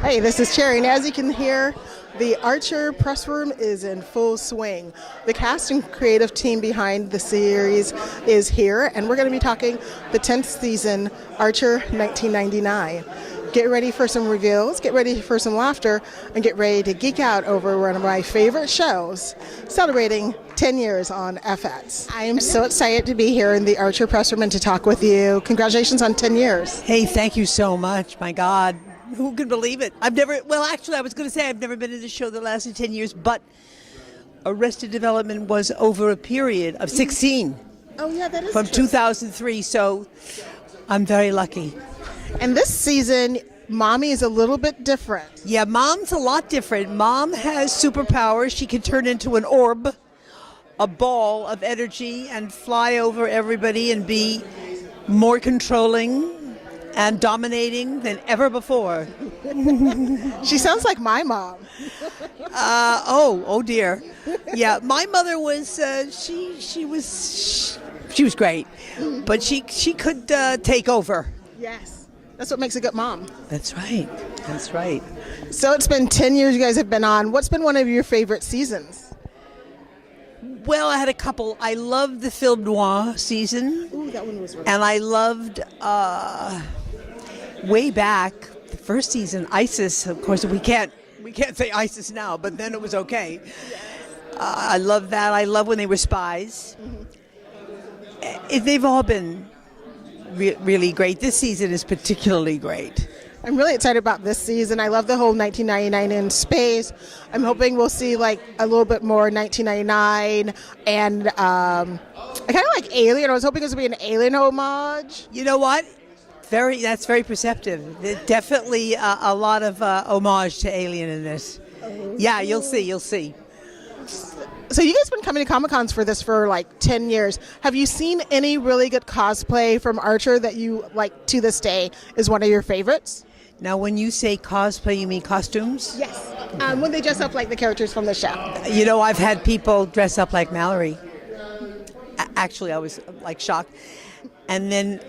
Hey, this is Cherry, and as you can hear, the Archer press room is in full swing. The cast and creative team behind the series is here, and we're going to be talking the 10th season, Archer 1999. Get ready for some reveals, get ready for some laughter, and get ready to geek out over one of my favorite shows, celebrating 10 years on FX. I am so excited to be here in the Archer press room and to talk with you. Congratulations on 10 years. Hey, thank you so much. My God. Who could believe it? I was going to say I've never been in a show that lasted 10 years, but Arrested Development was over a period of 16. Oh, yeah, that is from true. 2003, so I'm very lucky. And this season, Mommy is a little bit different. Yeah, Mom's a lot different. Mom has superpowers. She can turn into an orb, a ball of energy, and fly over everybody and be more controlling and dominating than ever before. She sounds like my mom. Oh dear. Yeah, my mother was she was great, but she could take over. Yes, that's what makes a good mom. That's right. That's right. So it's been 10 years you guys have been on. What's been one of your favorite seasons? Well, I had a couple. I loved the film noir season. Ooh, that one was really and I loved way back the first season, ISIS. Of course, we can't say ISIS now, but then it was okay. I love that. I love when they were spies. They've all been really great. This season is particularly great. I'm really excited about this season. I love the whole 1999 in space. I'm hoping we'll see like a little bit more 1999 and I kind of like Alien. I was hoping it was going to be an Alien homage. You know what? That's very perceptive. There's definitely a lot of homage to Alien in this. Yeah, you'll see. So you guys been coming to Comic-Cons for like 10 years. Have you seen any really good cosplay from Archer that you like to this day is one of your favorites? Now, when you say cosplay, you mean costumes? Yes. When they dress up like the characters from the show. You know, I've had people dress up like Malory. Actually, I was like shocked. And then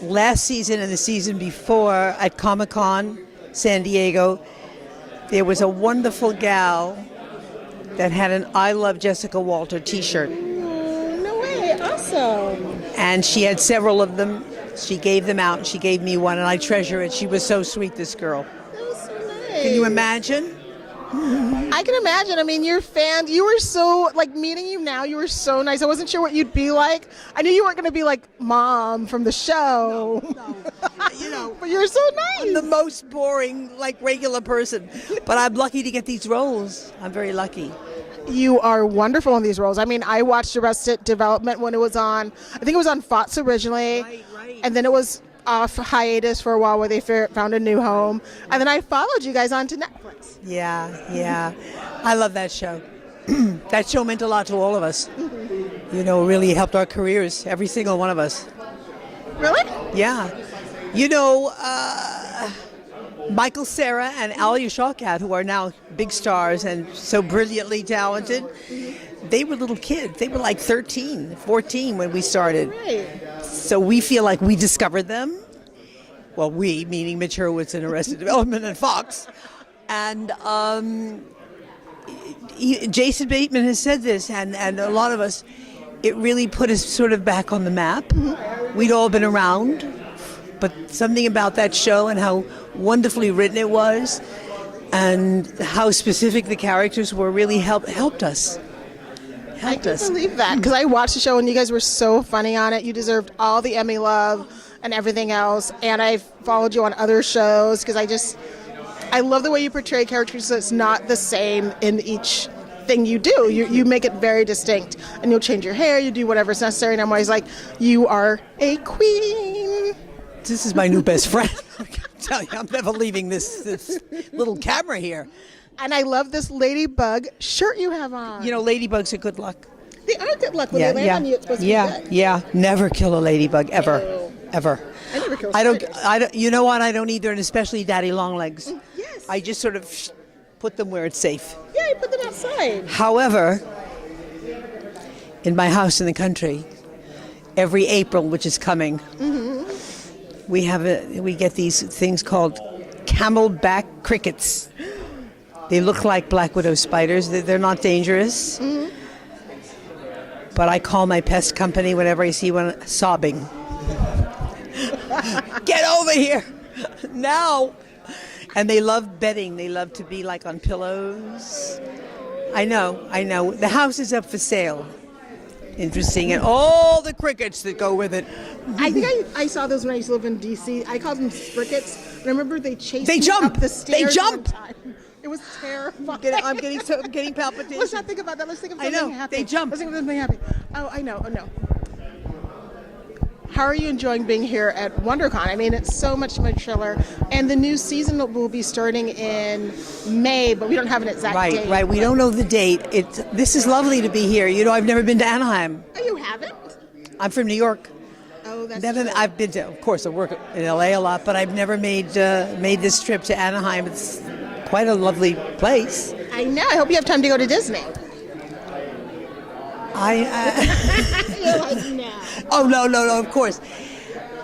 last season and the season before at Comic-Con San Diego, there was a wonderful gal that had an I Love Jessica Walter t-shirt. Oh, no way. Awesome. And she had several of them. She gave them out and she gave me one and I treasure it. She was so sweet, this girl. That was so nice. Can you imagine? I can imagine. I mean, your fan, you were so, like, meeting you now, you were so nice. I wasn't sure what you'd be like. I knew you weren't going to be like Mom from the show. No. You know, but you're so nice. I'm the most boring, like, regular person. But I'm lucky to get these roles. I'm very lucky. You are wonderful in these roles. I mean, I watched Arrested Development when it was on, I think it was on Fox originally. Right. And then it was off hiatus for a while where they found a new home. And then I followed you guys onto Netflix. Yeah. I love that show. That show meant a lot to all of us. You know, really helped our careers, every single one of us. Really? Yeah. You know, Michael Cera and Alia Shawkat, who are now big stars and so brilliantly talented, they were little kids. They were like 13, 14 when we started. Right. So we feel like we discovered them. Well, we, meaning Mitch Hurwitz and Arrested Development and Fox. And Jason Bateman has said this, and a lot of us, it really put us sort of back on the map. We'd all been around, but something about that show and how wonderfully written it was and how specific the characters were really helped us. I can't believe that, because I watched the show and you guys were so funny on it. You deserved all the Emmy love and everything else. And I followed you on other shows because I love the way you portray characters so it's not the same in each thing you do. You make it very distinct, and you'll change your hair, you do whatever's necessary. And I'm always like, you are a queen. This is my new best friend. I can tell you, I'm never leaving this little camera here. And I love this ladybug shirt you have on. You know, ladybugs are good luck. They are good luck when they land on you. It's supposed to be good. Yeah. Never kill a ladybug ever, ever. I never kill I don't. You know what? I don't either, and especially daddy long legs. Yes. I just sort of put them where it's safe. Yeah, you put them outside. However, in my house in the country, every April, which is coming, we get these things called camelback crickets. They look like black widow spiders. They're not dangerous. Mm-hmm. But I call my pest company whenever I see one sobbing. Get over here now. And they love bedding. They love to be like on pillows. I know. The house is up for sale. Interesting. And all the crickets that go with it. I think I saw those when I used to live in D.C. I called them sprickets. And I remember they chased me up the stairs. They jump. One time. It was terrifying. I'm getting palpitations. Let's not think about that. Let's think of something happy. They jump. Let's think of something happy. Oh, I know. Oh, no. How are you enjoying being here at Wondercon? I mean, it's so much chiller. And the new season will be starting in May, but we don't have an exact date. Right. We don't know the date. This is lovely to be here. You know, I've never been to Anaheim. Oh, you haven't? I'm from New York. Oh, that's true. I've been to, of course, I work in LA a lot, but I've never made this trip to Anaheim. It's quite a lovely place. I know. I hope you have time to go to Disney. You're like, no. Oh, no, of course.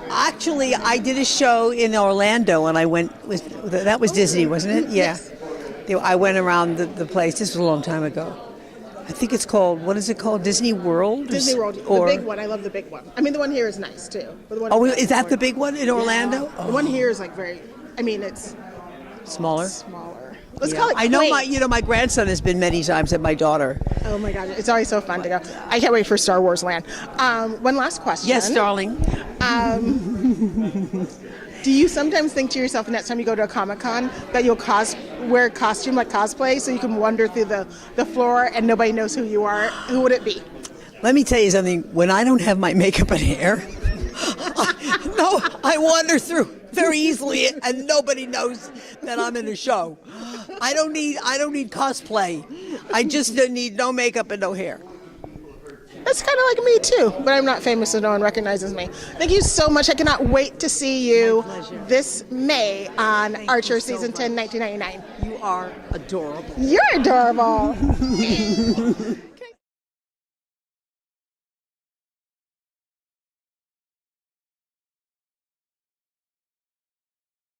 Actually, I did a show in Orlando, and I went, that was Disney, wasn't it? Yeah. Yes. I went around the place. This was a long time ago. I think it's called, what is it called? Disney World? Disney World. The big one. I love the big one. I mean, the one here is nice, too. Is that the big one in Orlando? Yeah. The one here is like it's smaller. Let's call it I know my grandson has been many times at my daughter. Oh my God, it's always so fun to go. I can't wait for Star Wars Land. One last question. Yes, darling. Do you sometimes think to yourself next time you go to a Comic-Con that you'll wear a costume like cosplay so you can wander through the floor and nobody knows who you are? Who would it be? Let me tell you something. When I don't have my makeup and hair, I wander through very easily and nobody knows that I'm in a show. I don't need cosplay. I just need no makeup and no hair. That's kind of like me too, but I'm not famous so no one recognizes me. Thank you so much. I cannot wait to see you this May on Archer Season 10, 1999. You are adorable. You're adorable.